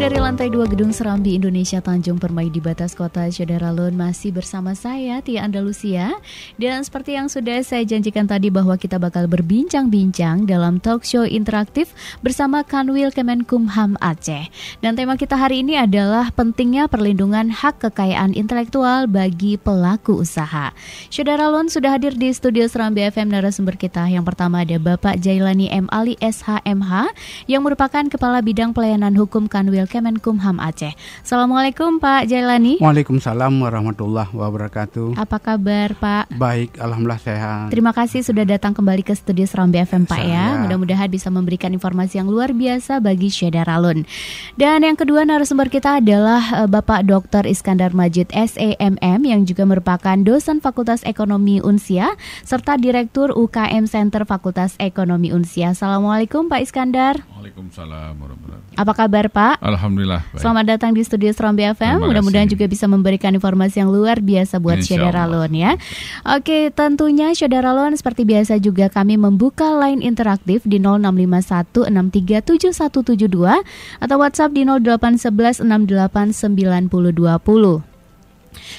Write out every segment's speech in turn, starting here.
dari lantai 2 Gedung Serambi Indonesia Tanjung Permai di batas kota Syederalun masih bersama saya Tia Andalusia. Dan seperti yang sudah saya janjikan tadi bahwa kita bakal berbincang-bincang dalam talk show interaktif bersama Kanwil Kemenkumham Aceh. Dan tema kita hari ini adalah pentingnya perlindungan hak kekayaan intelektual bagi pelaku usaha. Syederalun sudah hadir di studio Serambi FM narasumber kita. Yang pertama ada Bapak Jailani M. Ali SHMH yang merupakan Kepala Bidang Pelayanan Hukum Kanwil Kemenkumham Aceh. Assalamualaikum Pak Jailani. Waalaikumsalam warahmatullahi wabarakatuh. Apa kabar Pak? Baik, alhamdulillah sehat. Terima kasih sudah datang kembali ke studio Serambi FM Pak ya. Mudah-mudahan bisa memberikan informasi yang luar biasa bagi Syederalun. Dan yang kedua narasumber kita adalah Bapak Dr. Iskandar Majid SEMM yang juga merupakan dosen Fakultas Ekonomi Unsia serta Direktur UKM Center Fakultas Ekonomi Unsia. Assalamualaikum Pak Iskandar. Waalaikumsalam warahmatullahi wabarakatuh. Apa kabar Pak? Alhamdulillah baik. Selamat datang di studio Serambi FM. Mudah-mudahan juga bisa memberikan informasi yang luar biasa buat Syederalun ya. Oke, tentunya Syederalun seperti biasa juga kami membuka line interaktif di 0651637172 atau WhatsApp di 0811689020.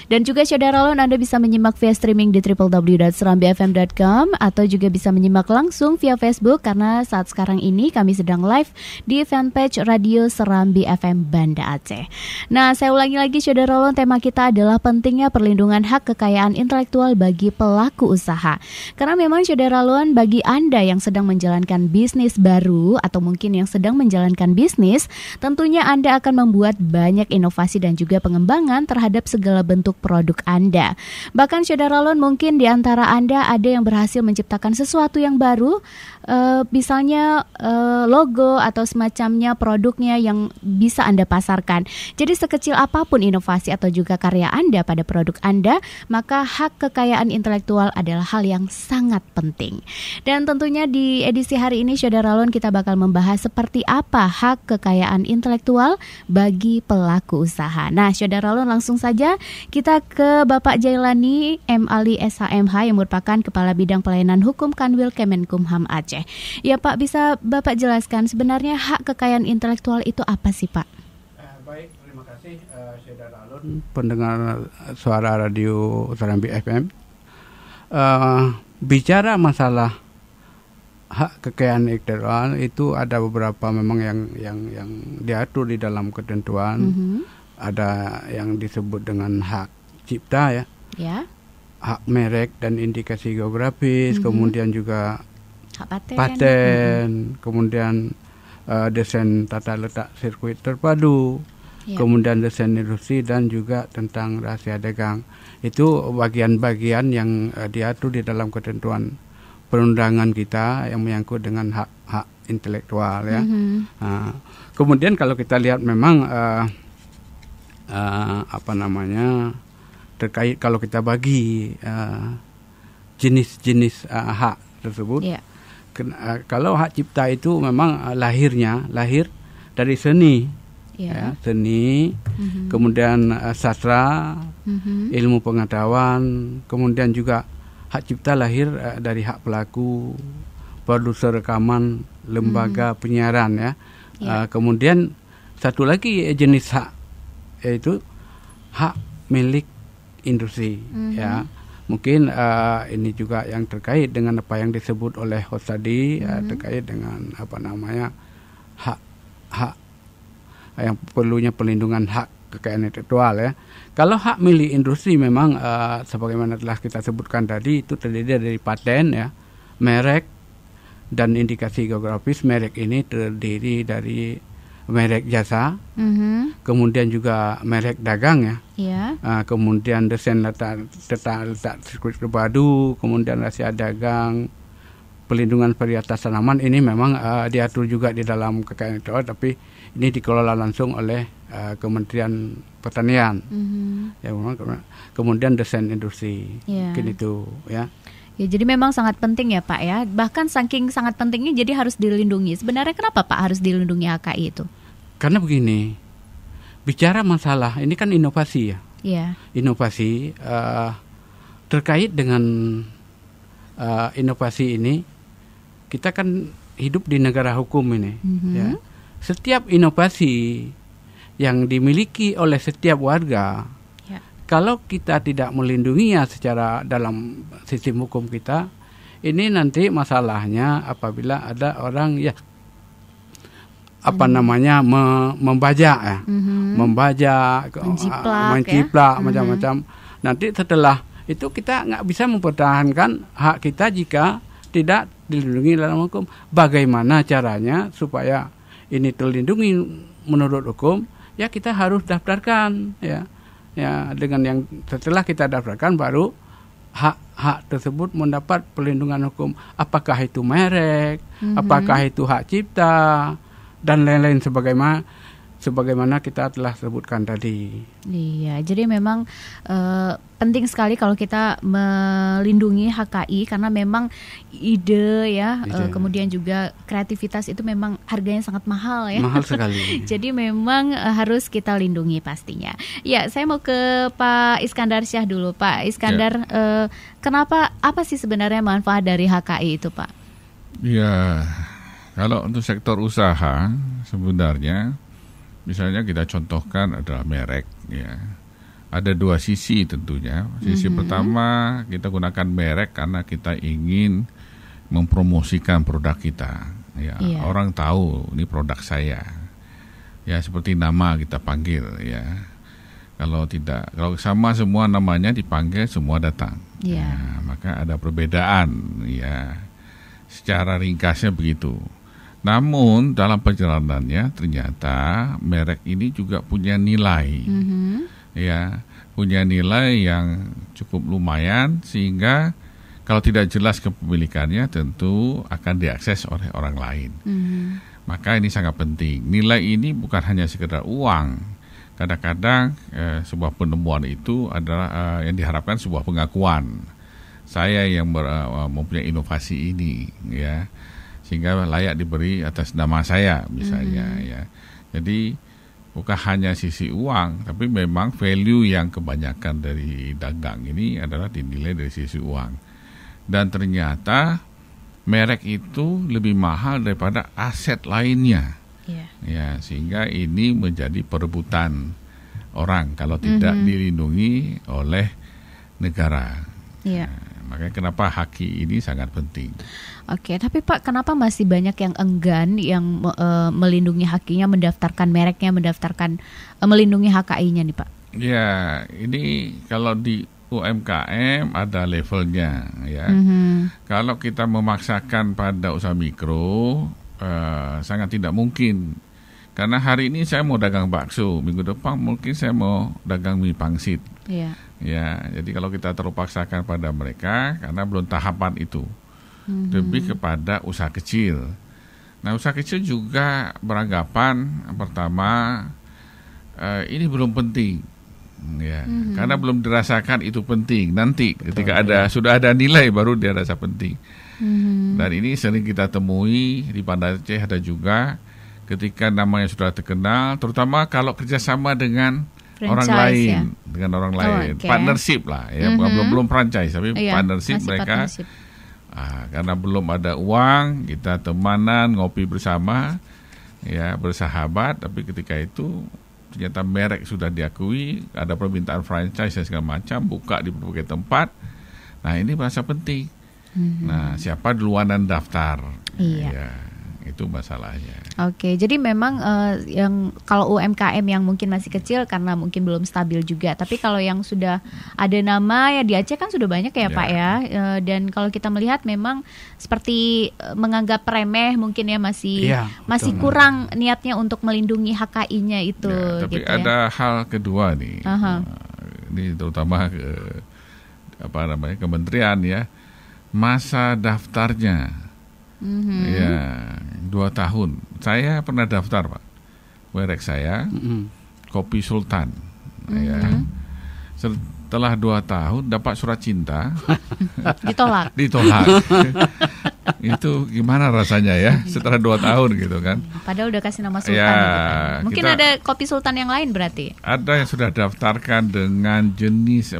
Dan juga Syederalun Anda bisa menyimak via streaming di www.serambifm.com atau juga bisa menyimak langsung via Facebook karena saat sekarang ini kami sedang live di fanpage Radio Serambi FM Banda Aceh. Nah, saya ulangi lagi Syederalun, tema kita adalah pentingnya perlindungan hak kekayaan intelektual bagi pelaku usaha. Karena memang Syederalun bagi Anda yang sedang menjalankan bisnis baru atau mungkin yang sedang menjalankan bisnis, tentunya Anda akan membuat banyak inovasi dan juga pengembangan terhadap segala bentuk produk Anda. Bahkan Syederalun mungkin di antara Anda ada yang berhasil menciptakan sesuatu yang baru, misalnya logo atau semacamnya produknya yang bisa Anda pasarkan. Jadi sekecil apapun inovasi atau juga karya Anda pada produk Anda, maka hak kekayaan intelektual adalah hal yang sangat penting. Dan tentunya di edisi hari ini Syederalun kita bakal membahas seperti apa hak kekayaan intelektual bagi pelaku usaha. Nah, Syederalun langsung saja kita ke Bapak Jailani M. Ali SHMH yang merupakan Kepala Bidang Pelayanan Hukum Kanwil Kemenkumham Aceh. Ya Pak, bisa Bapak jelaskan sebenarnya hak kekayaan intelektual itu apa sih Pak? Baik, terima kasih Syederalun, pendengar suara radio Serambi FM. Bicara masalah hak kekayaan intelektual itu ada beberapa memang yang diatur di dalam ketentuan. Ada yang disebut dengan hak cipta ya, hak merek dan indikasi geografis, kemudian juga hak paten, kemudian desain tata letak sirkuit terpadu, kemudian desain industri dan juga tentang rahasia dagang. Itu bagian-bagian yang diatur di dalam ketentuan perundangan kita yang menyangkut dengan hak intelektual ya. Kemudian kalau kita lihat memang terkait kalau kita bagi jenis-jenis hak tersebut, kalau hak cipta itu memang lahir dari seni, seni, kemudian sastra, ilmu pengetahuan, kemudian juga hak cipta lahir dari hak pelaku, produser rekaman, lembaga penyiaran ya. Kemudian satu lagi jenis hak yaitu hak milik industri ya. Mungkin ini juga yang terkait dengan apa yang disebut oleh host tadi, terkait dengan hak yang perlunya perlindungan hak kekayaan intelektual ya. Kalau hak milik industri memang sebagaimana telah kita sebutkan tadi itu terdiri dari paten ya, merek dan indikasi geografis. Merek ini terdiri dari merek jasa, kemudian juga merek dagang ya, kemudian desain letak sirkuit terpadu, kemudian rahasia dagang, pelindungan varietas tanaman. Ini memang diatur juga di dalam kekayaan intelektual, tapi ini dikelola langsung oleh Kementerian Pertanian. Ya, kemudian desain industri, mungkin itu ya. Ya, jadi memang sangat penting ya Pak ya. Bahkan saking sangat pentingnya jadi harus dilindungi. Sebenarnya kenapa Pak harus dilindungi HKI itu? Karena begini, bicara masalah ini kan inovasi ya. Inovasi terkait dengan inovasi ini, kita kan hidup di negara hukum ini. Ya. Setiap inovasi yang dimiliki oleh setiap warga. Kalau kita tidak melindunginya secara dalam sistem hukum kita, ini nanti masalahnya apabila ada orang membajak ya, membajak, menciplak macam-macam. Nanti setelah itu kita nggak bisa mempertahankan hak kita jika tidak dilindungi dalam hukum. Bagaimana caranya supaya ini terlindungi menurut hukum? Ya kita harus daftarkan ya. Ya, dengan yang setelah kita daftarkan baru hak tersebut mendapat perlindungan hukum. Apakah itu merek, apakah itu hak cipta dan lain-lain sebagaimana kita telah sebutkan tadi. Iya, jadi memang penting sekali kalau kita melindungi HKI karena memang ide kemudian juga kreativitas itu memang harganya sangat mahal ya. Mahal sekali. Jadi memang harus kita lindungi pastinya. Ya, saya mau ke Pak Iskandar Syah dulu. Pak Iskandar, apa sih sebenarnya manfaat dari HKI itu, Pak? Ya, kalau untuk sektor usaha sebenarnya misalnya kita contohkan adalah merek ya. Ada dua sisi tentunya. Sisi pertama kita gunakan merek karena kita ingin mempromosikan produk kita. Ya, orang tahu ini produk saya. Ya seperti nama kita panggil ya. Kalau sama semua namanya dipanggil semua datang. Ya, maka ada perbedaan ya. Secara ringkasnya begitu. Namun dalam perjalanannya ternyata merek ini juga punya nilai, punya nilai yang cukup lumayan sehingga kalau tidak jelas kepemilikannya tentu akan diakses oleh orang lain. Maka ini sangat penting. Nilai ini bukan hanya sekedar uang. Kadang-kadang sebuah penemuan itu adalah yang diharapkan sebuah pengakuan. Saya yang mempunyai inovasi ini, ya. Sehingga layak diberi atas nama saya misalnya ya. Jadi bukan hanya sisi uang, tapi memang value yang kebanyakan dari dagang ini adalah dinilai dari sisi uang. Dan ternyata merek itu lebih mahal daripada aset lainnya. Ya, sehingga ini menjadi perebutan orang kalau tidak dilindungi oleh negara. Makanya kenapa HKI ini sangat penting. Oke, tapi Pak, kenapa masih banyak yang enggan yang melindungi HKI-nya, mendaftarkan mereknya, melindungi HKI-nya nih Pak? Ya, ini kalau di UMKM ada levelnya ya. Kalau kita memaksakan pada usaha mikro, sangat tidak mungkin. Karena hari ini saya mau dagang bakso, minggu depan mungkin saya mau dagang mie pangsit. Ya, jadi kalau kita terlalu paksakan pada mereka, karena belum tahapan itu. Lebih kepada usaha kecil. Nah, usaha kecil juga beranggapan pertama ini belum penting, ya, karena belum dirasakan itu penting. Nanti ketika sudah ada nilai baru dia rasa penting. Dan ini sering kita temui di Banda Aceh ada juga ketika namanya sudah terkenal, terutama kalau kerjasama dengan orang lain, partnership lah, ya, belum franchise, tapi partnership mereka. Karena belum ada uang, kita temanan, ngopi bersama, ya bersahabat. Tapi ketika itu ternyata merek sudah diakui, ada permintaan franchise dan segala macam, buka di berbagai tempat. Nah ini merasa penting. Nah siapa duluan dan daftar? Ya, itu masalahnya. Oke, jadi memang yang kalau UMKM yang mungkin masih kecil karena mungkin belum stabil juga. Tapi kalau yang sudah ada nama ya di Aceh kan sudah banyak ya Pak ya. Dan kalau kita melihat memang seperti menganggap remeh mungkin ya masih kurang niatnya untuk melindungi HKI-nya itu. Ya, tapi gitu ada hal kedua nih. Ini terutama kementerian ya, masa daftarnya. Ya, 2 tahun. Saya pernah daftar Pak. Merek saya Kopi Sultan. Ya. Setelah 2 tahun dapat surat cinta. Ditolak. Itu gimana rasanya ya setelah 2 tahun gitu kan. Padahal udah kasih nama Sultan gitu kan. Mungkin ada Kopi Sultan yang lain berarti. Ada yang sudah daftarkan dengan jenis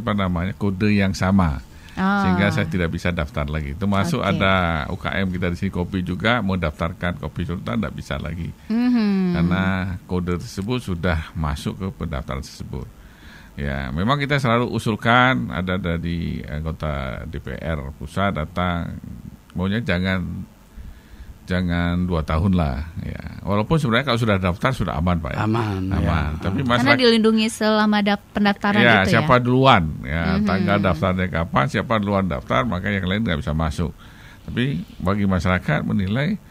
kode yang sama. sehingga saya tidak bisa daftar lagi. Termasuk ada UKM kita di sini kopi juga mau daftarkan kopi sultan tidak bisa lagi, karena kode tersebut sudah masuk ke pendaftaran tersebut. Ya, memang kita selalu usulkan, ada dari anggota DPR pusat datang, maunya jangan 2 tahun lah, ya. Walaupun sebenarnya kalau sudah daftar sudah aman, Pak. Ya? Aman. Ya. Tapi karena dilindungi selama pendaftaran ya, itu siapa duluan, ya, tanggal daftarnya kapan, siapa duluan daftar, maka yang lain nggak bisa masuk. Tapi bagi masyarakat menilai,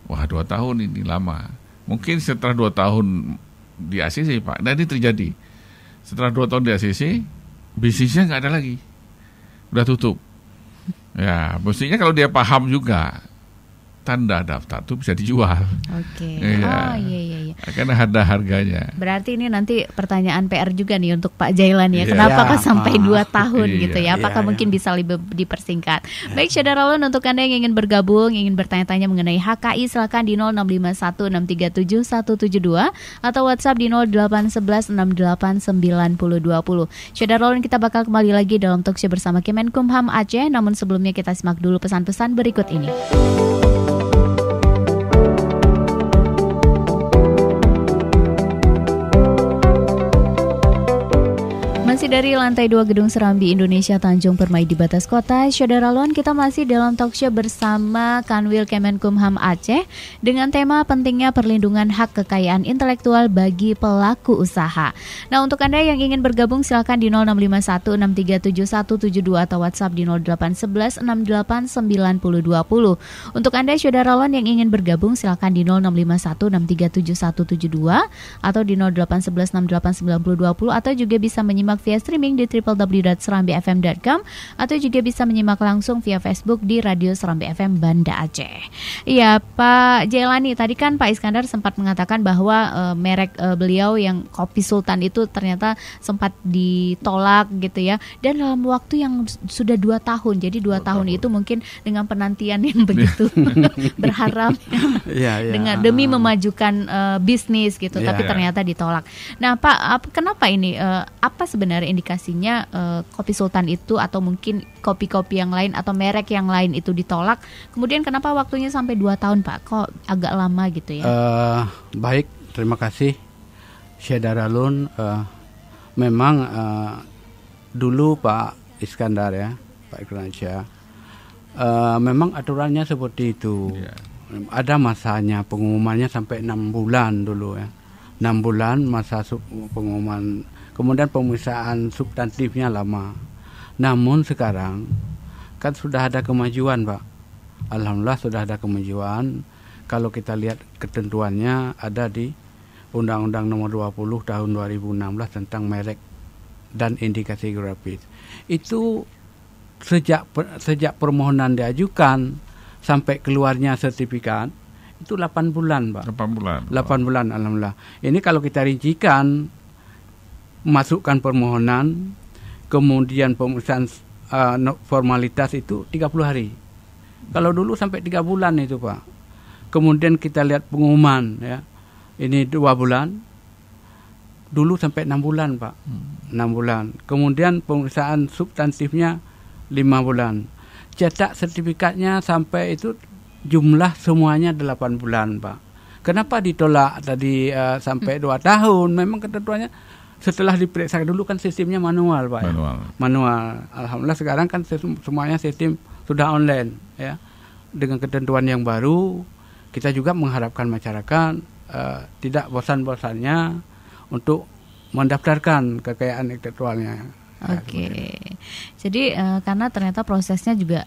wah 2 tahun ini lama. Mungkin setelah 2 tahun di ACC, Pak, nah ini terjadi. Setelah 2 tahun di ACC, bisnisnya nggak ada lagi, udah tutup. Ya, mestinya kalau dia paham juga, tanda daftar itu bisa dijual. Oke. Ya. Iya. Karena ada harganya. Berarti ini nanti pertanyaan PR juga nih untuk Pak Jailan ya. Kenapa sampai 2 tahun gitu ya? Apakah mungkin bisa lebih dipersingkat? Baik, Syederalun, untuk Anda yang ingin bergabung, ingin bertanya-tanya mengenai HKI, silakan di 0651637172 atau WhatsApp di 0811689020. Syederalun, kita bakal kembali lagi dalam talkshow bersama Kemenkumham Aceh. Namun sebelumnya kita simak dulu pesan-pesan berikut ini. Masih dari lantai 2 Gedung Serambi Indonesia Tanjung Permai di batas kota, Syederalun, kita masih dalam talkshow bersama Kanwil Kemenkumham Aceh dengan tema pentingnya perlindungan hak kekayaan intelektual bagi pelaku usaha. Nah, untuk Anda yang ingin bergabung silakan di 0651637172 atau WhatsApp di 0811689020. Untuk Anda Syederalun yang ingin bergabung silakan di 0651637172 atau di 0811689020 atau juga bisa menyimak via streaming di www.serambifm.com atau juga bisa menyimak langsung via Facebook di Radio Serambi FM Banda Aceh. Iya, Pak Jailani, tadi kan Pak Iskandar sempat mengatakan bahwa merek beliau yang Kopi Sultan itu ternyata sempat ditolak gitu ya, dan dalam waktu yang sudah 2 tahun. Jadi 2 tahun itu mungkin dengan penantian yang begitu berharap dengan demi memajukan bisnis gitu, tapi ternyata ditolak. Nah, Pak, kenapa ini? Apa sebenarnya indikasinya Kopi Sultan itu atau mungkin kopi-kopi yang lain atau merek yang lain itu ditolak? Kemudian kenapa waktunya sampai 2 tahun, Pak? Kok agak lama gitu ya? Baik, terima kasih Syederalun. Memang dulu Pak Iskandar ya, Pak Iskandar, memang aturannya seperti itu. Ada masanya, pengumumannya sampai 6 bulan dulu ya. 6 bulan masa pengumuman. Kemudian pemeriksaan substantifnya lama. Namun sekarang kan sudah ada kemajuan, Pak. Alhamdulillah sudah ada kemajuan. Kalau kita lihat ketentuannya ada di Undang-Undang Nomor 20 Tahun 2016 tentang merek dan indikasi geografis. Itu sejak permohonan diajukan sampai keluarnya sertifikat itu 8 bulan, Pak. 8 bulan, alhamdulillah. Ini kalau kita rincikan, masukkan permohonan, kemudian pemeriksaan formalitas itu 30 hari. Kalau dulu sampai 3 bulan itu, Pak. Kemudian kita lihat pengumuman ya. Ini 2 bulan. Dulu sampai 6 bulan, Pak. 6 bulan. Kemudian pemeriksaan substantifnya 5 bulan. Cetak sertifikatnya sampai itu jumlah semuanya 8 bulan, Pak. Kenapa ditolak tadi sampai 2 tahun? Memang ketentuannya setelah diperiksa dulu kan sistemnya manual, Pak. Manual. Alhamdulillah sekarang kan semuanya sistem sudah online ya. Dengan ketentuan yang baru, kita juga mengharapkan masyarakat tidak bosan-bosannya untuk mendaftarkan kekayaan intelektualnya. Oke. Jadi karena ternyata prosesnya juga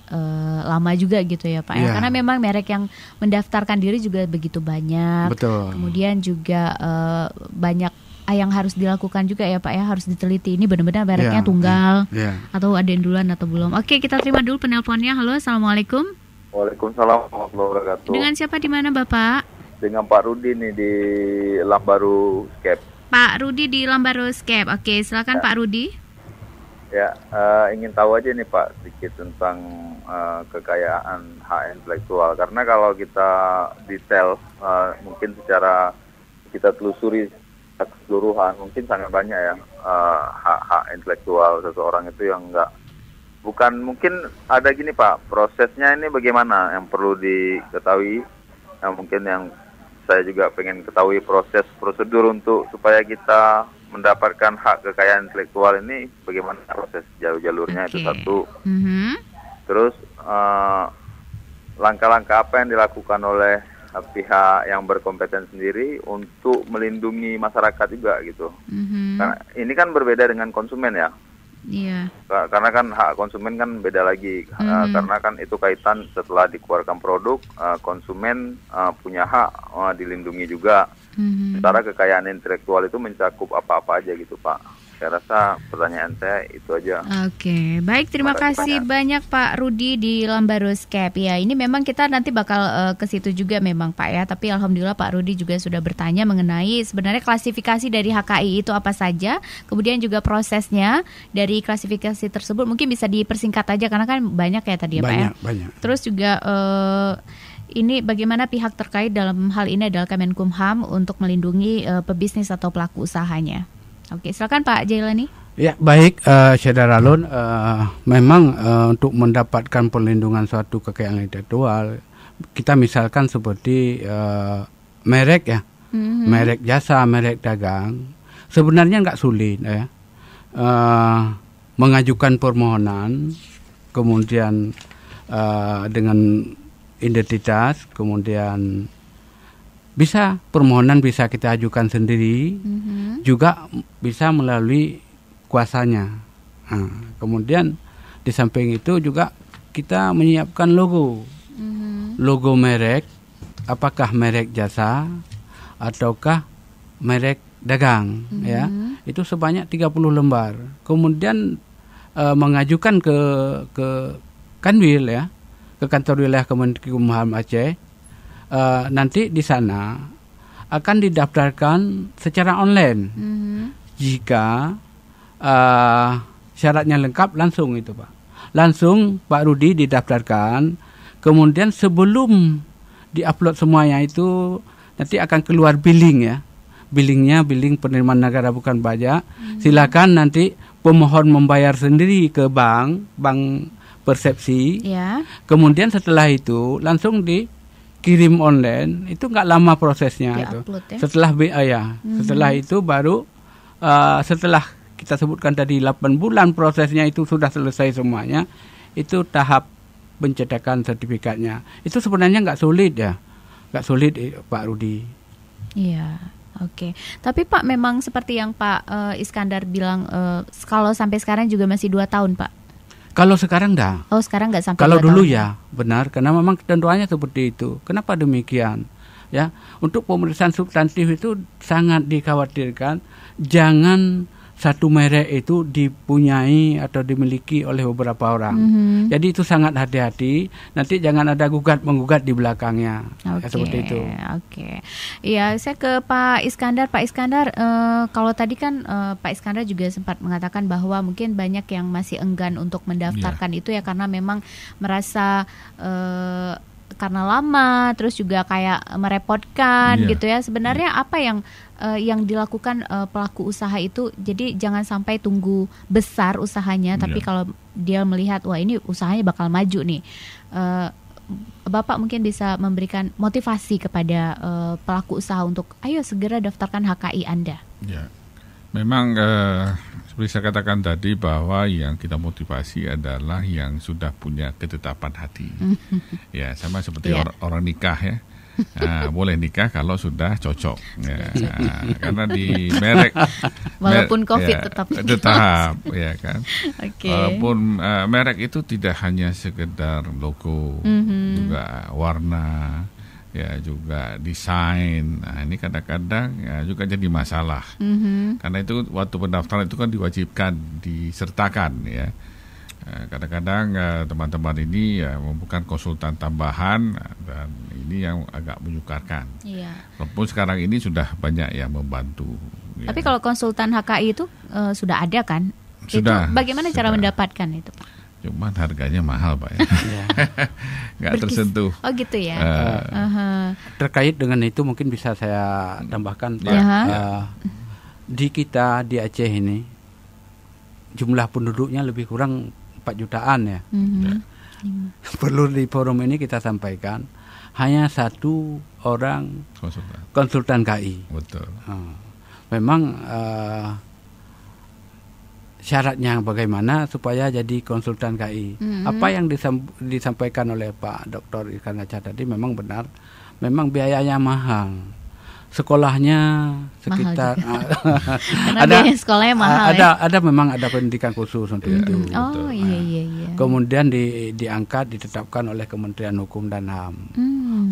lama juga gitu ya, Pak. Ya. Karena memang merek yang mendaftarkan diri juga begitu banyak. Betul. Kemudian juga banyak yang harus dilakukan juga ya, Pak ya, harus diteliti ini benar-benar mereknya tunggal atau ada yang duluan atau belum. Oke, kita terima dulu penelponnya. Halo, assalamualaikum. Waalaikumsalam warahmatullahi wabarakatuh. Dengan siapa di mana, Bapak? Dengan Pak Rudi nih di Lambaru Skep. Pak Rudi di Lambaru Skep. Oke, silakan Pak Rudi. Ya, ingin tahu aja nih Pak sedikit tentang kekayaan hak intelektual. Karena kalau kita detail, mungkin secara kita telusuri keseluruhan, mungkin sangat banyak yang hak-hak intelektual seseorang itu yang nggak bukan, mungkin ada gini Pak, prosesnya ini bagaimana yang perlu diketahui, mungkin yang saya juga pengen ketahui prosedur untuk supaya kita mendapatkan hak kekayaan intelektual ini bagaimana proses jalurnya. Itu satu. Terus langkah-langkah apa yang dilakukan oleh pihak yang berkompeten sendiri untuk melindungi masyarakat juga gitu. Karena ini kan berbeda dengan konsumen ya. Iya. Karena kan hak konsumen kan beda lagi. Karena kan itu kaitan setelah dikeluarkan produk, konsumen punya hak dilindungi juga. Sementara kekayaan intelektual itu mencakup apa-apa aja gitu Pak. Saya rasa pertanyaan saya itu aja. Oke, baik, terima kasih banyak Pak Rudi di Lambaroscape. Ya, ini memang kita nanti bakal ke situ juga memang Pak ya. Tapi alhamdulillah Pak Rudi juga sudah bertanya mengenai sebenarnya klasifikasi dari HKI itu apa saja. Kemudian juga prosesnya dari klasifikasi tersebut mungkin bisa dipersingkat aja karena kan banyak ya tadi ya Pak ya. Banyak. Terus juga ini bagaimana pihak terkait dalam hal ini adalah Kemenkumham untuk melindungi pebisnis atau pelaku usahanya. Oke, silakan Pak Jailani. Ya, baik, Saudara Lun, memang untuk mendapatkan perlindungan suatu kekayaan intelektual, kita misalkan seperti merek ya, merek jasa, merek dagang, sebenarnya nggak sulit ya, mengajukan permohonan, kemudian dengan identitas, kemudian permohonan bisa kita ajukan sendiri, juga bisa melalui kuasanya. Kemudian di samping itu juga kita menyiapkan logo merek, apakah merek jasa ataukah merek dagang, ya, itu sebanyak 30 lembar. Kemudian mengajukan ke Kanwil ya, ke kantor wilayah Kemenkumham Aceh. Nanti di sana akan didaftarkan secara online. Jika syaratnya lengkap langsung itu Pak. Langsung Pak Rudi didaftarkan. Kemudian sebelum diupload semuanya itu nanti akan keluar billing ya. Billingnya billing penerimaan negara bukan pajak. Silakan nanti pemohon membayar sendiri ke bank persepsi. Ya. Kemudian setelah itu langsung kirim online, itu nggak lama prosesnya itu. Ya? Setelah itu baru setelah kita sebutkan tadi 8 bulan prosesnya itu sudah selesai semuanya, itu tahap pencetakan sertifikatnya. Itu sebenarnya nggak sulit ya, nggak sulit Pak Rudi. Iya. Oke, tapi Pak memang seperti yang Pak Iskandar bilang, kalau sampai sekarang juga masih 2 tahun Pak. Kalau sekarang enggak. Oh, sekarang enggak sampai. Kalau dulu tahun. Ya, benar, karena memang ketentuannya seperti itu. Kenapa demikian? Ya, untuk pemeriksaan substantif itu sangat dikhawatirkan jangan satu merek itu dipunyai atau dimiliki oleh beberapa orang. Jadi itu sangat hati-hati. Nanti jangan ada gugat-menggugat di belakangnya. Ya, seperti itu. Oke. Iya, saya ke Pak Iskandar. Pak Iskandar, kalau tadi kan Pak Iskandar juga sempat mengatakan bahwa mungkin banyak yang masih enggan untuk mendaftarkan itu ya karena memang merasa karena lama, terus juga kayak merepotkan gitu ya. Sebenarnya apa yang dilakukan pelaku usaha itu? Jadi jangan sampai tunggu besar usahanya, tapi kalau dia melihat wah ini usahanya bakal maju nih, Bapak mungkin bisa memberikan motivasi kepada pelaku usaha untuk ayo segera daftarkan HKI Anda. Ya, memang seperti saya katakan tadi bahwa yang kita motivasi adalah yang sudah punya ketetapan hati. Ya, sama seperti orang nikah ya. Boleh nikah kalau sudah cocok ya. Karena di merek walaupun COVID tetap ya kan. Walaupun merek itu tidak hanya sekedar logo, juga warna, ya juga desain. Nah, ini kadang-kadang ya juga jadi masalah. Karena itu waktu pendaftaran itu kan diwajibkan disertakan ya. Kadang-kadang teman-teman ini ya membutuhkan konsultan tambahan dan ini yang agak menyukarkan. Walaupun sekarang ini sudah banyak yang membantu. Tapi kalau konsultan HKI itu sudah ada kan? Sudah. Itu bagaimana cara mendapatkan itu, Pak? Cuman harganya mahal Pak ya. Nggak tersentuh. Oh gitu ya. Terkait dengan itu mungkin bisa saya tambahkan Pak. Di kita di Aceh ini jumlah penduduknya lebih kurang 4 jutaan ya. Perlu di forum ini kita sampaikan hanya 1 orang konsultan KI. Betul. Memang syaratnya bagaimana supaya jadi konsultan KI. Apa yang disampaikan oleh Pak Dr. Iskandar tadi memang benar. Memang biayanya mahal. Sekolahnya sekitar ada sekolahnya mahal. Memang ada pendidikan khusus untuk itu. Oh iya. Kemudian diangkat ditetapkan oleh Kementerian Hukum dan HAM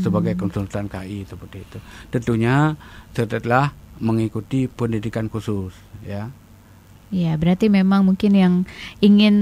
sebagai konsultan KI seperti itu. Tentunya setelah mengikuti pendidikan khusus ya. Ya, berarti memang mungkin yang ingin,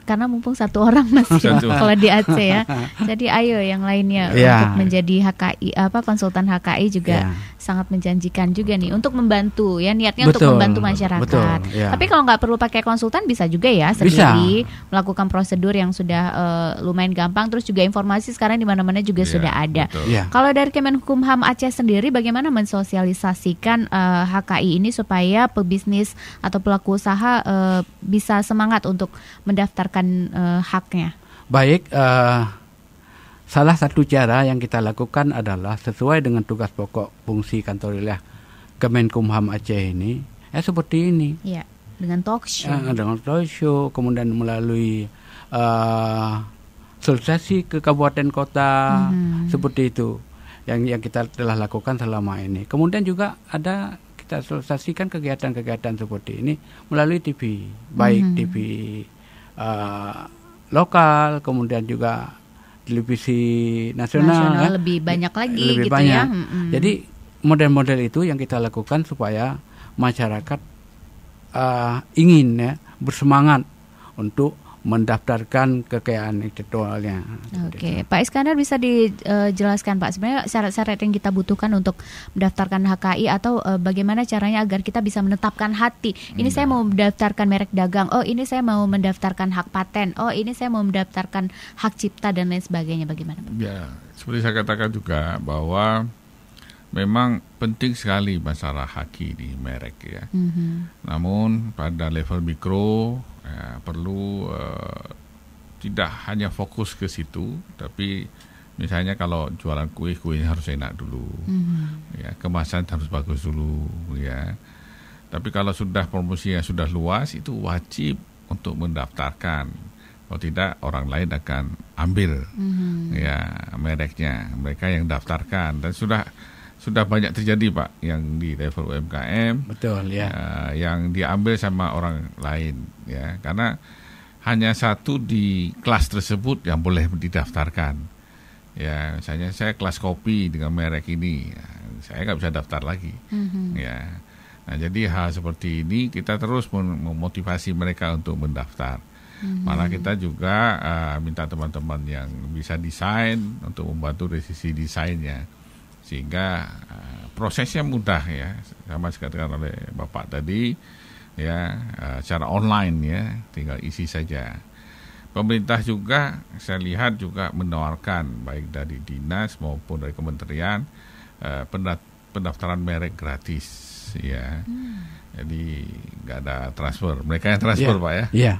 karena mumpung 1 orang masih kalau di Aceh ya. Jadi ayo yang lainnya untuk menjadi HKI, konsultan HKI juga sangat menjanjikan juga nih untuk membantu ya, niatnya untuk membantu masyarakat. Tapi kalau nggak perlu pakai konsultan bisa juga ya sendiri melakukan prosedur yang sudah lumayan gampang, terus juga informasi sekarang di mana-mana juga sudah ada. Kalau dari Kemenkumham Aceh sendiri bagaimana mensosialisasikan HKI ini supaya pebisnis atau pelaku usaha bisa semangat untuk mendaftarkan haknya? Baik, salah satu cara yang kita lakukan adalah sesuai dengan tugas pokok fungsi kantor wilayah Kemenkumham Aceh ini, seperti ini. Ya, dengan talk show. Dengan talk show, kemudian melalui sosialisasi ke kabupaten kota, seperti itu yang kita telah lakukan selama ini. Kemudian juga ada kita sosialisasikan kegiatan-kegiatan seperti ini melalui TV, baik TV lokal, kemudian juga televisi nasional lebih banyak lagi lebih gitu banyak. Ya. Jadi model-model itu yang kita lakukan supaya masyarakat ingin ya bersemangat untuk mendaftarkan kekayaan intelektualnya. Oke, Pak Iskandar bisa dijelaskan Pak sebenarnya syarat-syarat yang kita butuhkan untuk mendaftarkan HKI atau bagaimana caranya agar kita bisa menetapkan hati. Ini saya mau mendaftarkan merek dagang. Oh, ini saya mau mendaftarkan hak paten. Oh, ini saya mau mendaftarkan hak cipta dan lain sebagainya. Bagaimana Pak? Ya, seperti saya katakan juga bahwa memang penting sekali masalah haki di merek ya. Namun pada level mikro perlu tidak hanya fokus ke situ, tapi misalnya kalau jualan kuenya harus enak dulu, ya kemasan harus bagus dulu, ya. Tapi kalau sudah promosinya sudah luas, itu wajib untuk mendaftarkan. Kalau tidak orang lain akan ambil, ya mereknya mereka yang daftarkan, dan sudah banyak terjadi Pak yang di level UMKM. Betul ya. Yang diambil sama orang lain ya, karena hanya satu di kelas tersebut yang boleh didaftarkan. Ya, misalnya saya kelas kopi dengan merek ini, ya, saya nggak bisa daftar lagi. Ya. Nah, jadi hal seperti ini kita terus memotivasi mereka untuk mendaftar. Malah kita juga minta teman-teman yang bisa desain untuk membantu dari sisi desainnya, sehingga prosesnya mudah ya, sama dikatakan oleh Bapak tadi ya, secara online ya, tinggal isi saja. Pemerintah juga saya lihat juga menawarkan baik dari dinas maupun dari kementerian pendaftaran merek gratis ya. Jadi nggak ada transfer, mereka yang transfer Pak ya.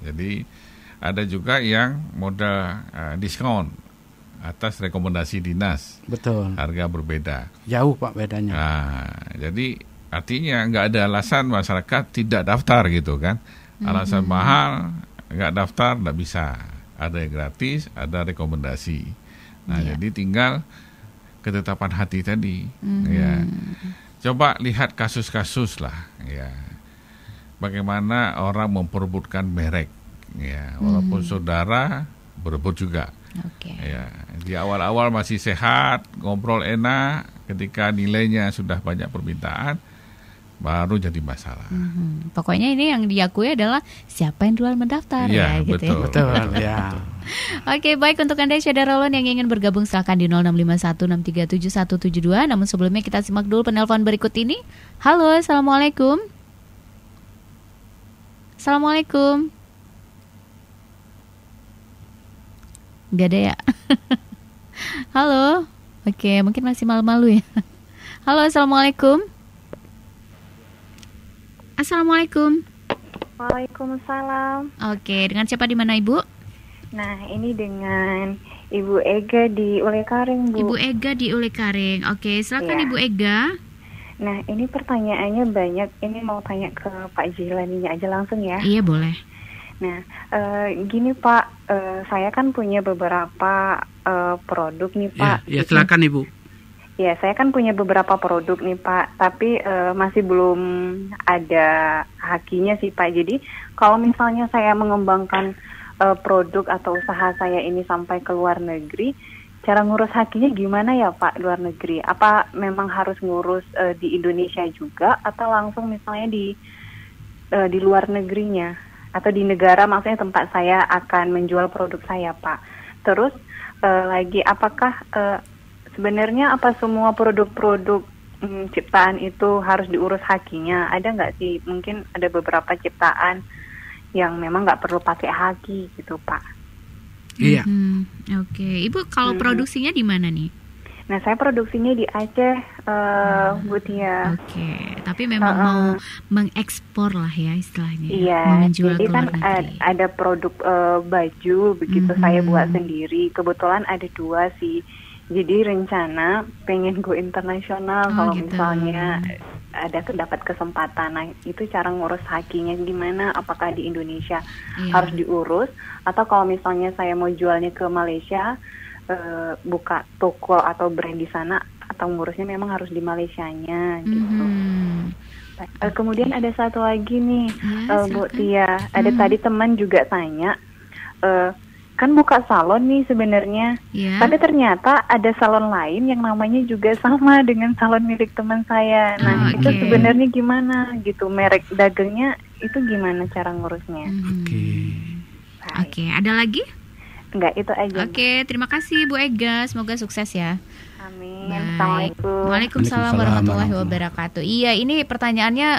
Jadi ada juga yang modal diskon atas rekomendasi dinas. Betul. Harga berbeda. Jauh Pak bedanya. Nah, jadi artinya nggak ada alasan masyarakat tidak daftar gitu kan. Alasan mahal, nggak daftar, nggak bisa. Ada yang gratis, ada rekomendasi. Nah, jadi tinggal ketetapan hati tadi. Ya. Coba lihat kasus-kasus lah. Ya. Bagaimana orang memperebutkan merek. Ya, walaupun saudara berebut juga. Ya, di awal-awal masih sehat, ngobrol enak, ketika nilainya sudah banyak permintaan, baru jadi masalah. Pokoknya ini yang diakui adalah siapa yang duluan mendaftar ya, gitu betul, ya. Betul ya. Oke, baik, untuk Anda Syederalon yang ingin bergabung silakan di 0651637172. Namun sebelumnya kita simak dulu penelpon berikut ini. Halo, Assalamualaikum. Assalamualaikum. Gak ada ya. Halo. Oke, mungkin masih malu-malu ya. Halo, Assalamualaikum. Assalamualaikum. Waalaikumsalam. Oke, dengan siapa di mana Ibu? Nah, ini dengan Ibu Ega di Ulekaring, Bu. Ibu Ega di Ulekaring. Oke, silakan Ibu Ega. Nah, ini pertanyaannya banyak. Ini mau tanya ke Pak Jailaninya aja langsung ya. Iya, boleh. Nah, gini Pak, saya kan punya beberapa produk nih Pak. Ya, silakan Ibu. Ya, saya kan punya beberapa produk nih Pak, tapi masih belum ada hakinya sih Pak. Jadi kalau misalnya saya mengembangkan produk atau usaha saya ini sampai ke luar negeri, cara ngurus hakinya gimana ya Pak luar negeri? Apa memang harus ngurus di Indonesia juga atau langsung misalnya di luar negerinya atau di negara maksudnya tempat saya akan menjual produk saya Pak? Terus lagi apakah sebenarnya apa semua produk-produk ciptaan itu harus diurus hakinya? Ada nggak sih? Mungkin ada beberapa ciptaan yang memang nggak perlu pakai haki gitu, Pak. Iya. Oke. Ibu kalau produksinya di mana nih? Nah, saya produksinya di Aceh, Bu Tia. Oke. Tapi memang mau mengekspor lah ya istilahnya. Iya. Mau menjual jadi ke luar kan negeri. ada produk baju begitu saya buat sendiri. Kebetulan ada 2 sih. Jadi rencana pengen go internasional kalau gitu. misalnya ada dapat kesempatan. Nah, itu cara ngurus hakinya gimana? Apakah di Indonesia harus diurus atau kalau misalnya saya mau jualnya ke Malaysia, buka toko atau brand di sana atau ngurusnya memang harus di Malaysianya gitu. Kemudian ada satu lagi nih, Bu Tia. Ada tadi teman juga tanya. Kan buka salon nih sebenarnya, tapi ternyata ada salon lain yang namanya juga sama dengan salon milik teman saya. Nah, itu sebenarnya gimana gitu, merek dagangnya itu gimana cara ngurusnya? Oke, ada lagi? Enggak, itu aja. Oke, terima kasih Bu Ega, semoga sukses ya. Amin. Assalamualaikum. Waalaikumsalam warahmatullahi wabarakatuh. Iya, ini pertanyaannya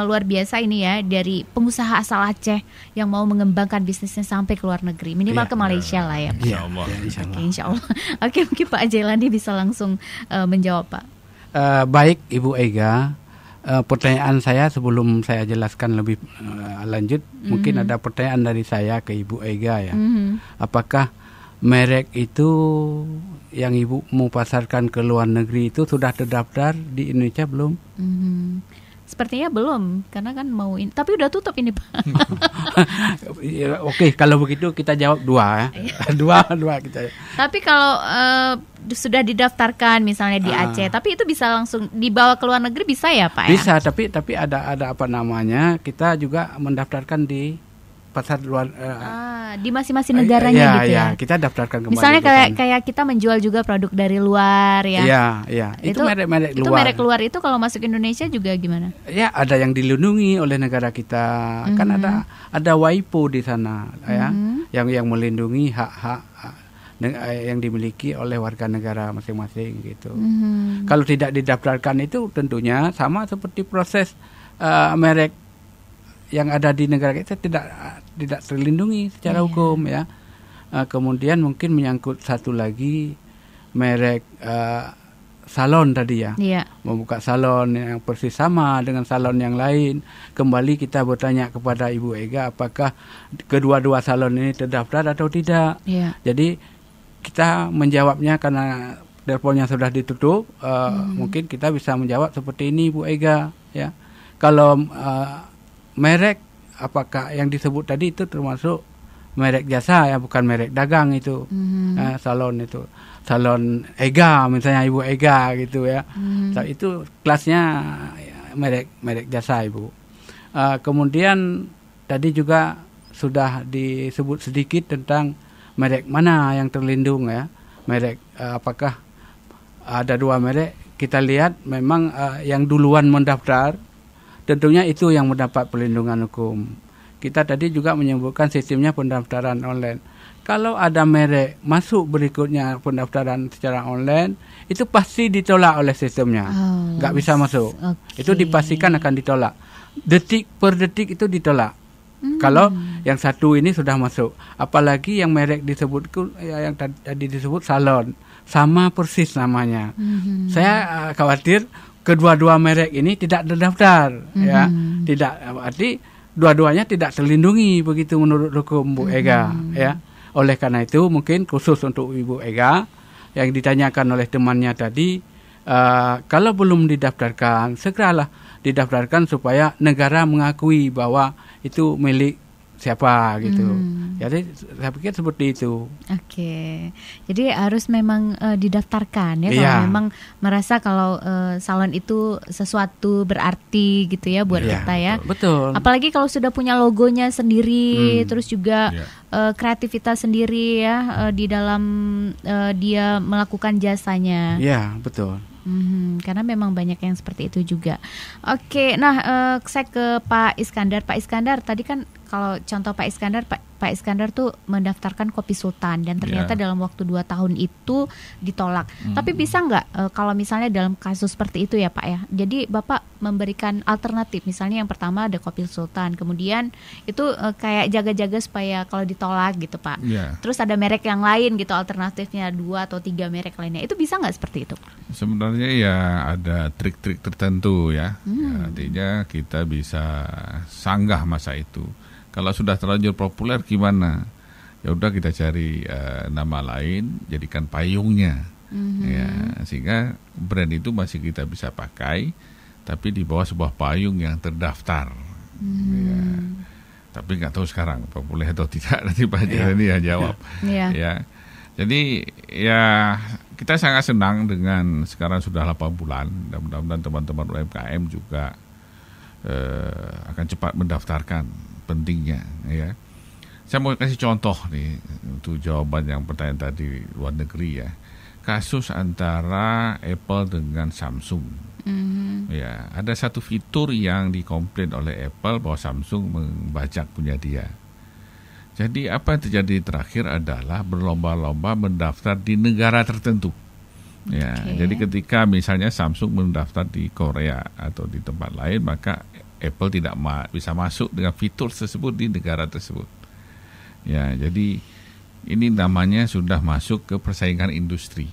luar biasa ini ya, dari pengusaha asal Aceh yang mau mengembangkan bisnisnya sampai ke luar negeri, minimal ke Malaysia lah ya. Insyaallah. Oke, insyaallah. Oke, mungkin Pak Jailani bisa langsung menjawab, Pak. Baik, Ibu Ega. Pertanyaan saya sebelum saya jelaskan lebih lanjut, mungkin ada pertanyaan dari saya ke Ibu Ega ya. Apakah merek itu yang Ibu mau pasarkan ke luar negeri itu sudah terdaftar di Indonesia belum? Sepertinya belum, karena kan mau tapi udah tutup ini Pak. Oke, kalau begitu kita jawab 2 ya. dua kita. Tapi kalau sudah didaftarkan misalnya di Aceh, tapi itu bisa langsung dibawa ke luar negeri bisa ya Pak? Bisa, tapi ada apa namanya? Kita juga mendaftarkan di pasar luar di masing-masing negaranya gitu ya. Kita daftarkan kembali. Misalnya kayak kita menjual juga produk dari luar ya. Iya. Itu merek-merek luar. Itu merek luar itu kalau masuk Indonesia juga gimana? Ya, ada yang dilindungi oleh negara kita. Kan ada WIPO di sana ya, yang melindungi hak-hak yang dimiliki oleh warga negara masing-masing gitu. Kalau tidak didaftarkan itu tentunya sama seperti proses merek yang ada di negara kita tidak terlindungi secara hukum ya. Kemudian mungkin menyangkut satu lagi merek salon tadi ya. Membuka salon yang persis sama dengan salon yang lain. Kembali kita bertanya kepada Ibu Ega apakah kedua-dua salon ini terdaftar atau tidak. Jadi kita menjawabnya karena teleponnya sudah ditutup, mungkin kita bisa menjawab seperti ini Ibu Ega ya. Kalau merek apakah yang disebut tadi itu termasuk merek jasa ya, bukan merek dagang itu. Salon itu salon Ega misalnya Ibu Ega gitu ya. Itu kelasnya merek jasa Ibu. Kemudian tadi juga sudah disebut sedikit tentang merek mana yang terlindung ya. Merek apakah ada 2 merek? Kita lihat memang yang duluan mendaftar tentunya itu yang mendapat perlindungan hukum. Kita tadi juga menyebutkan sistemnya pendaftaran online. Kalau ada merek masuk berikutnya pendaftaran secara online, itu pasti ditolak oleh sistemnya. Nggak bisa masuk. Itu dipastikan akan ditolak. Detik per detik itu ditolak. Kalau yang satu ini sudah masuk. Apalagi yang merek disebut, yang tadi disebut salon. Sama persis namanya. Saya khawatir kedua-dua merek ini tidak terdaftar ya. Tidak, berarti dua-duanya tidak terlindungi begitu menurut hukum Bu Ega ya. Oleh karena itu mungkin khusus untuk Ibu Ega yang ditanyakan oleh temannya tadi, kalau belum didaftarkan segeralah didaftarkan supaya negara mengakui bahwa itu milik siapa gitu. Jadi saya pikir seperti itu. Oke. Jadi harus memang didaftarkan ya kalau memang merasa kalau salon itu sesuatu berarti gitu ya buat kita ya. Betul. Apalagi kalau sudah punya logonya sendiri, terus juga kreativitas sendiri ya di dalam dia melakukan jasanya. Iya, betul. Karena memang banyak yang seperti itu juga. Oke, nah saya ke Pak Iskandar. Pak Iskandar, tadi kan kalau contoh Pak Iskandar tuh mendaftarkan Kopi Sultan dan ternyata dalam waktu 2 tahun itu ditolak. Tapi bisa nggak kalau misalnya dalam kasus seperti itu ya Pak ya, jadi Bapak memberikan alternatif, misalnya yang pertama ada Kopi Sultan, kemudian itu kayak jaga-jaga supaya kalau ditolak gitu Pak. Terus ada merek yang lain gitu, alternatifnya 2 atau 3 merek lainnya, itu bisa nggak seperti itu? Sebenarnya ya ada trik-trik tertentu ya. Artinya kita bisa sanggah masa itu. Kalau sudah terlanjur populer gimana? Ya udah kita cari nama lain, jadikan payungnya, ya sehingga brand itu masih kita bisa pakai, tapi di bawah sebuah payung yang terdaftar. Ya. Tapi nggak tahu sekarang populer atau tidak, nanti Pak Jeremy yang jawab. Ya, jadi ya kita sangat senang dengan sekarang sudah 8 bulan. Mudah-mudahan teman-teman UMKM juga akan cepat mendaftarkan. Pentingnya ya. Saya mau kasih contoh nih untuk jawaban yang pertanyaan tadi luar negeri ya. Kasus antara Apple dengan Samsung. Ya, ada satu fitur yang dikomplain oleh Apple bahwa Samsung membajak punya dia. Jadi apa yang terjadi terakhir adalah berlomba-lomba mendaftar di negara tertentu. Ya, jadi ketika misalnya Samsung mendaftar di Korea atau di tempat lain, maka Apple tidak bisa masuk dengan fitur tersebut di negara tersebut. Ya, jadi ini namanya sudah masuk ke persaingan industri.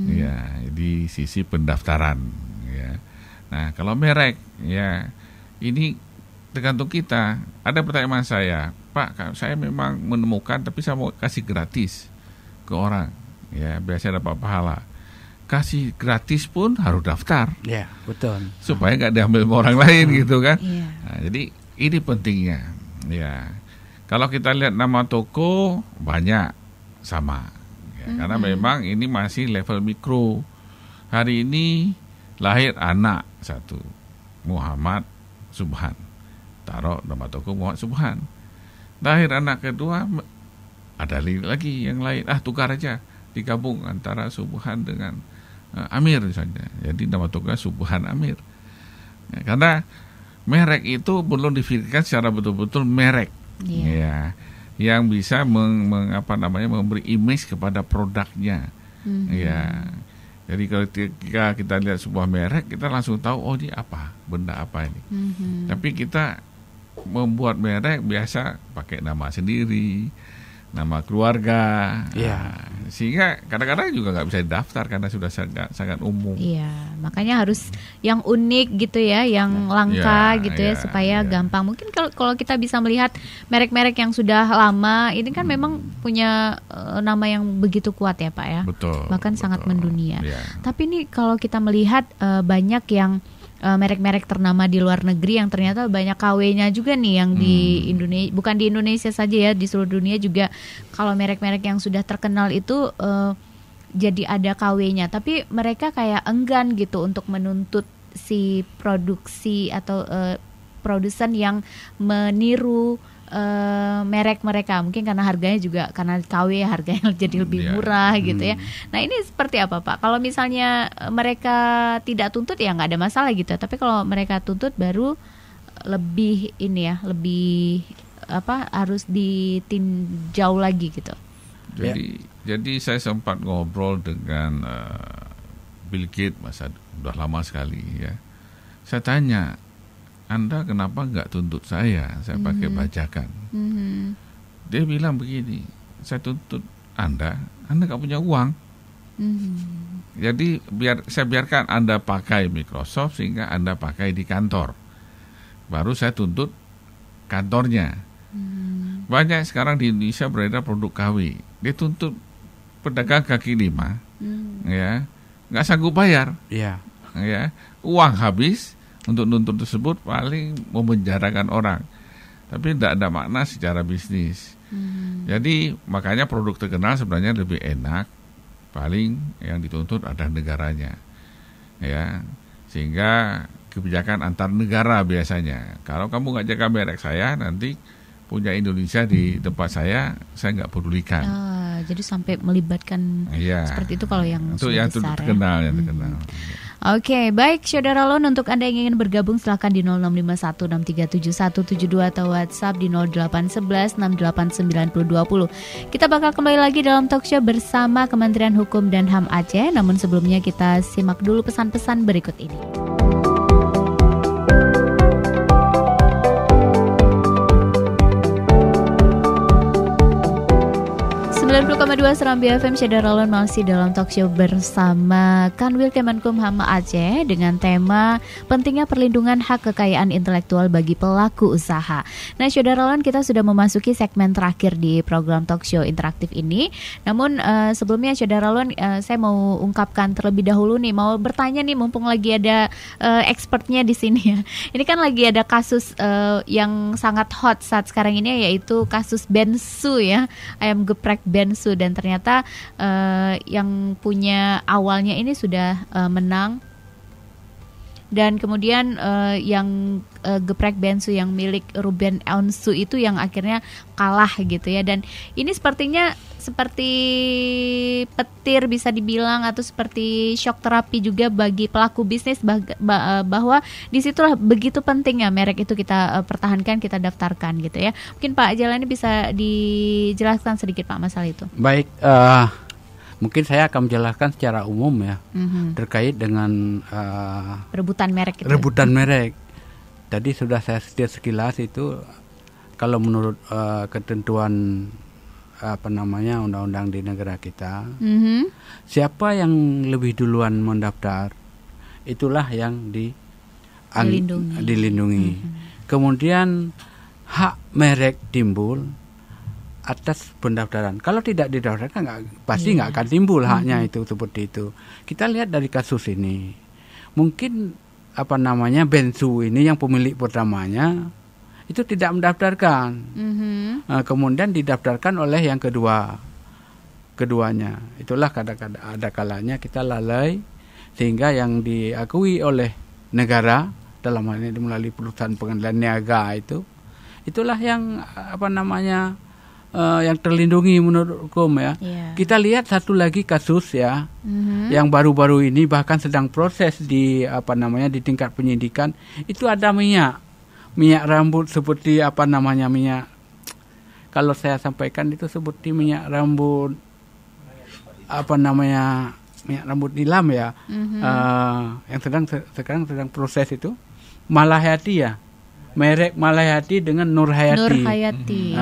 Ya, di sisi pendaftaran. Ya. Nah, kalau merek, ya ini tergantung kita. Ada pertanyaan saya, Pak, saya memang menemukan, tapi saya mau kasih gratis ke orang. Ya, biasanya dapat pahala. Kasih gratis pun harus daftar. Ya, betul. Supaya nggak diambil sama orang lain gitu kan. Nah, jadi ini pentingnya. Ya, kalau kita lihat nama toko banyak sama. Ya, karena memang ini masih level mikro. Hari ini lahir anak satu, Muhammad Subhan. Taruh nama toko Muhammad Subhan. Lahir anak kedua, ada lagi yang lain. Tukar aja, digabung antara Subhan dengan Amir misalnya. Jadi nama tokonya Subhan Amir. Ya, karena merek itu belum diverifikasi secara betul-betul merek. Ya, yang bisa memberi image kepada produknya. Ya. Jadi kalau kita lihat sebuah merek, kita langsung tahu ini apa, benda apa ini. Tapi kita membuat merek biasa pakai nama sendiri, nama keluarga, sehingga kadang-kadang juga nggak bisa didaftar karena sudah sangat umum. Iya, makanya harus yang unik gitu ya, yang langka gitu ya, supaya gampang. Mungkin kalau kita bisa melihat merek-merek yang sudah lama, ini kan memang punya nama yang begitu kuat ya Pak ya. Betul. Bahkan sangat mendunia. Tapi ini kalau kita melihat banyak yang merek-merek ternama di luar negeri yang ternyata banyak KW-nya juga nih yang di Indonesia, bukan di Indonesia saja ya, di seluruh dunia juga. Kalau merek-merek yang sudah terkenal itu jadi ada KW-nya, tapi mereka kayak enggan gitu untuk menuntut si produksi atau produsen yang meniru merek mereka, mungkin karena harganya juga karena KW harganya jadi lebih murah gitu ya. Nah ini seperti apa Pak? Kalau misalnya mereka tidak tuntut ya nggak ada masalah gitu, tapi kalau mereka tuntut baru lebih ini ya, lebih harus ditinjau lagi gitu. Jadi saya sempat ngobrol dengan Bill Gates, masa udah lama sekali ya. Saya tanya, Anda kenapa nggak tuntut saya pakai bajakan? Dia bilang begini, saya tuntut Anda nggak punya uang. Jadi saya biarkan Anda pakai Microsoft sehingga Anda pakai di kantor. Baru saya tuntut kantornya. Banyak sekarang di Indonesia beredar produk KW. Dia tuntut pedagang kaki lima, ya, nggak sanggup bayar, ya, uang habis untuk nuntut tersebut, paling memenjarakan orang. Tapi tidak ada makna secara bisnis. Jadi makanya produk terkenal sebenarnya lebih enak, paling yang dituntut ada negaranya, ya, sehingga kebijakan antar negara biasanya. Kalau kamu nggak jaga merek saya, nanti punya Indonesia di tempat saya nggak pedulikan. Jadi sampai melibatkan seperti itu kalau yang untuk yang besar, terkenal, ya? Yang terkenal. Oke, baik Saudara Lon, untuk Anda yang ingin bergabung silakan di 0651637172 atau WhatsApp di 0811689220. Kita bakal kembali lagi dalam talk show bersama Kementerian Hukum dan HAM Aceh. Namun sebelumnya kita simak dulu pesan-pesan berikut ini. 90,2 Serambi FM, Saudara Lon masih dalam talk show bersama Kanwil Kemenkumham Aceh dengan tema pentingnya perlindungan hak kekayaan intelektual bagi pelaku usaha. Nah, Saudara Lon, kita sudah memasuki segmen terakhir di program talk show interaktif ini. Namun sebelumnya Saudara Lon, saya mau ungkapkan terlebih dahulu nih, mau bertanya nih, mumpung lagi ada expertnya di sini ya. Ini kan lagi ada kasus yang sangat hot saat sekarang ini, yaitu kasus Bensu ya, ayam geprek Bensu, dan ternyata yang punya awalnya ini sudah menang, dan kemudian yang geprek Bensu yang milik Ruben Onsu itu yang akhirnya kalah gitu ya. Dan ini sepertinya seperti petir bisa dibilang, atau seperti shock terapi juga bagi pelaku bisnis, bahwa disitulah begitu pentingnya merek itu kita pertahankan, kita daftarkan gitu ya. Mungkin Pak Jalani bisa dijelaskan sedikit Pak masalah itu. Baik, mungkin saya akan menjelaskan secara umum ya, terkait dengan rebutan merek itu. Rebutan merek. Tadi sudah saya sekilas itu, kalau menurut ketentuan undang-undang di negara kita, siapa yang lebih duluan mendaftar, itulah yang dilindungi. Kemudian hak merek timbul atas pendaftaran. Kalau tidak didaftarkan pasti nggak akan timbul haknya itu seperti itu. Kita lihat dari kasus ini, mungkin Bensu ini yang pemilik pertamanya itu tidak mendaftarkan, kemudian didaftarkan oleh yang keduanya. Itulah kadang-kadang ada kalanya kita lalai, sehingga yang diakui oleh negara dalam hal ini melalui perusahaan pengadilan niaga itulah yang yang terlindungi menurut hukum ya. Kita lihat satu lagi kasus ya, yang baru-baru ini bahkan sedang proses di di tingkat penyidikan, itu ada minyak rambut seperti minyak, kalau saya sampaikan itu seperti minyak rambut minyak rambut nilam ya, yang sekarang sedang proses itu Malahayati ya, merek Malahayati dengan Nurhayati.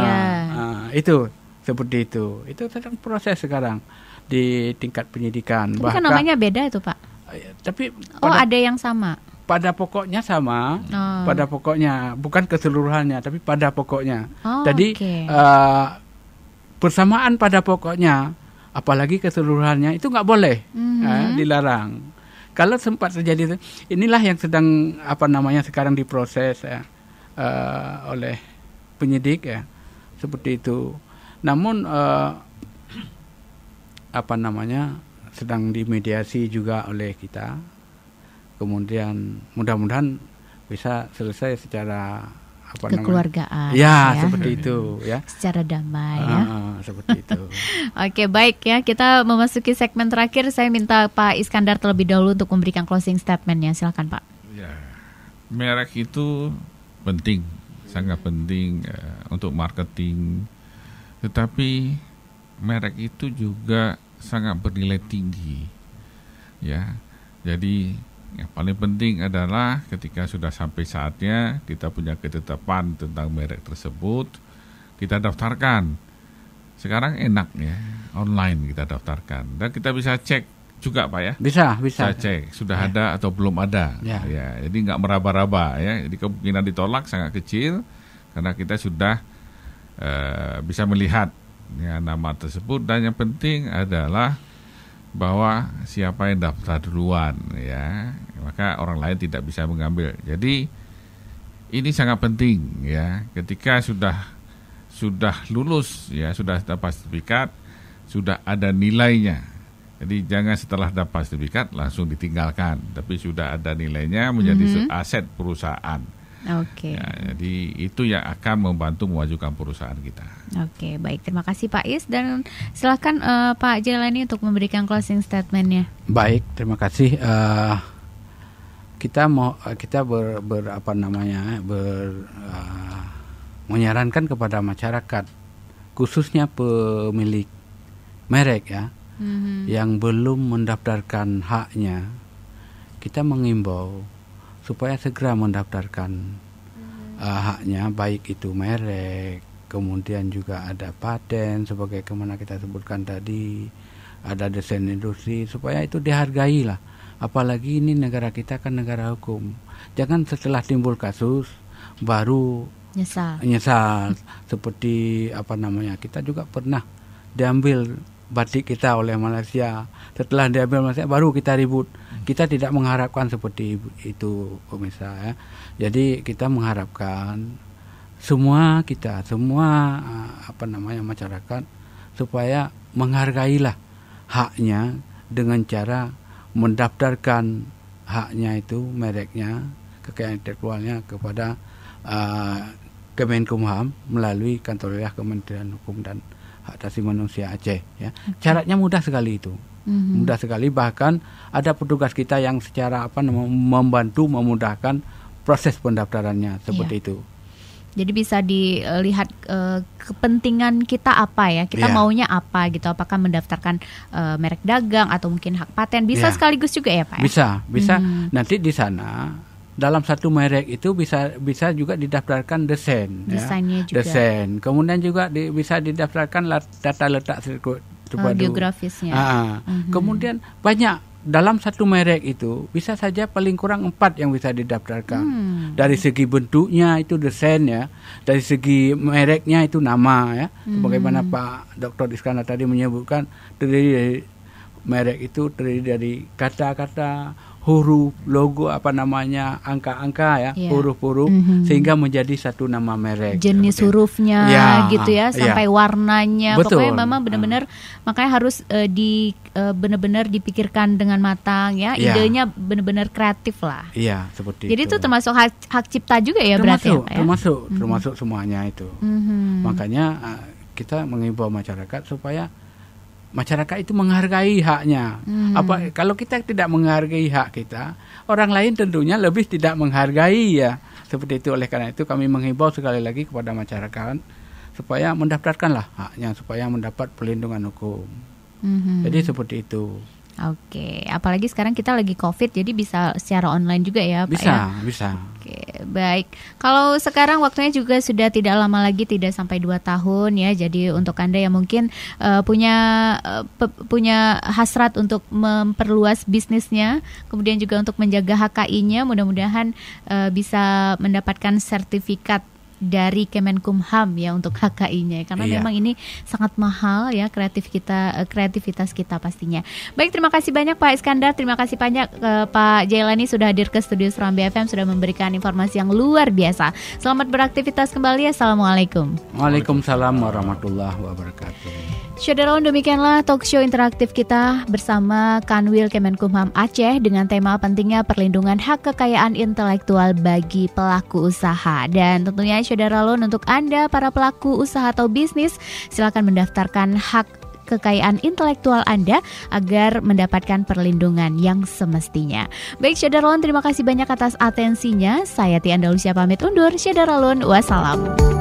Itu seperti itu sedang proses sekarang di tingkat penyidikan. Tapi kan namanya beda itu Pak. Tapi ada yang sama. Pada pokoknya sama, pada pokoknya, bukan keseluruhannya, tapi pada pokoknya. Jadi persamaan pada pokoknya, apalagi keseluruhannya itu nggak boleh, dilarang. Kalau sempat terjadi, inilah yang sedang sekarang diproses ya, oleh penyidik ya, seperti itu. Namun sedang dimediasi juga oleh kita. Kemudian mudah-mudahan bisa selesai secara kekeluargaan. Ya, seperti itu ya. Secara damai ya. Seperti itu. Oke, baik ya. Kita memasuki segmen terakhir. Saya minta Pak Iskandar terlebih dahulu untuk memberikan closing statement-nya. Silakan Pak. Ya, merek itu penting, sangat penting untuk marketing. Tetapi merek itu juga sangat bernilai tinggi. Ya. Jadi yang paling penting adalah ketika sudah sampai saatnya kita punya ketetapan tentang merek tersebut, kita daftarkan. Sekarang enak ya, online kita daftarkan. Dan kita bisa cek juga Pak ya. Bisa cek sudah ada atau belum ada. Ya, jadi nggak meraba-raba ya. Jadi kemungkinan ditolak sangat kecil. karena kita sudah bisa melihat ya, nama tersebut, dan yang penting adalah bahwa siapa yang daftar duluan ya, maka orang lain tidak bisa mengambil. Jadi ini sangat penting ya, ketika sudah lulus ya, sudah dapat sertifikat, sudah ada nilainya. Jadi jangan setelah dapat sertifikat langsung ditinggalkan, tapi sudah ada nilainya menjadi aset perusahaan. Oke. Ya, jadi itu yang akan membantu memajukan perusahaan kita. Oke, baik. Terima kasih Pak Is, dan silakan Pak Jailani untuk memberikan closing statement-nya. Baik, terima kasih. Kita menyarankan kepada masyarakat, khususnya pemilik merek ya, yang belum mendaftarkan haknya, kita mengimbau supaya segera mendaftarkan haknya, baik itu merek, kemudian juga ada paten sebagai kemana kita sebutkan tadi, ada desain industri, supaya itu dihargai lah. Apalagi ini negara kita kan negara hukum. Jangan setelah timbul kasus baru nyesal. Seperti kita juga pernah diambil batik kita oleh Malaysia. Setelah diambil Malaysia baru kita ribut. Kita tidak mengharapkan seperti itu pemirsa ya. Jadi kita mengharapkan semua masyarakat supaya menghargailah haknya dengan cara mendaftarkan haknya itu, mereknya, kekayaan intelektualnya kepada Kemenkumham melalui kantor wilayah Kementerian Hukum dan Hak Asasi Manusia Aceh ya. Syaratnya mudah sekali itu. Mudah sekali, bahkan ada petugas kita yang secara membantu memudahkan proses pendaftarannya seperti itu. Jadi bisa dilihat kepentingan kita apa ya, kita maunya apa gitu, apakah mendaftarkan merek dagang atau mungkin hak paten, bisa sekaligus juga ya Pak? Bisa. Nanti di sana dalam satu merek itu bisa juga didaftarkan desainnya juga. Desain. Kemudian juga bisa didaftarkan data letak sirkuit geografisnya. Kemudian banyak dalam satu merek itu bisa saja paling kurang 4 yang bisa didaftarkan. Dari segi bentuknya itu desain ya, dari segi mereknya itu nama ya. Sebagaimana Pak Dr. Iskandar tadi menyebutkan, merek itu terdiri dari kata-kata, huruf, logo, angka-angka ya, huruf-huruf, sehingga menjadi satu nama merek. Jenis hurufnya gitu ya, sampai warnanya. Betul. Pokoknya memang benar-benar makanya harus benar-benar dipikirkan dengan matang ya. Idenya benar-benar kreatif lah. Iya, seperti itu. Jadi itu termasuk hak cipta juga ya, berarti ya, Pak, ya? Termasuk semuanya itu. Makanya kita mengimbau masyarakat supaya masyarakat itu menghargai haknya. Kalau kita tidak menghargai hak kita, orang lain tentunya lebih tidak menghargai ya. Seperti itu. Oleh karena itu kami menghimbau sekali lagi kepada masyarakat supaya mendaftarkanlah haknya, supaya mendapat perlindungan hukum. Jadi seperti itu. Oke, apalagi sekarang kita lagi COVID, jadi bisa secara online juga ya Pak? Bisa. Oke, baik. Kalau sekarang waktunya juga sudah tidak lama lagi, tidak sampai 2 tahun ya. Jadi untuk Anda yang mungkin punya hasrat untuk memperluas bisnisnya, kemudian juga untuk menjaga HKI-nya, mudah-mudahan bisa mendapatkan sertifikat dari Kemenkumham ya untuk HKI-nya, karena memang ini sangat mahal ya, kreativitas kita pastinya. Baik, terima kasih banyak Pak Iskandar, terima kasih banyak Pak Jailani sudah hadir ke studio Serambi FM, sudah memberikan informasi yang luar biasa. Selamat beraktivitas kembali. Assalamualaikum. Waalaikumsalam warahmatullahi wabarakatuh. Saudara, demikianlah talk show interaktif kita bersama Kanwil Kemenkumham Aceh dengan tema pentingnya perlindungan hak kekayaan intelektual bagi pelaku usaha. Dan tentunya saudara, untuk Anda para pelaku usaha atau bisnis, silakan mendaftarkan hak kekayaan intelektual Anda agar mendapatkan perlindungan yang semestinya. Baik saudara, terima kasih banyak atas atensinya. Saya Tia Andalusia pamit undur. Saudara, wassalam.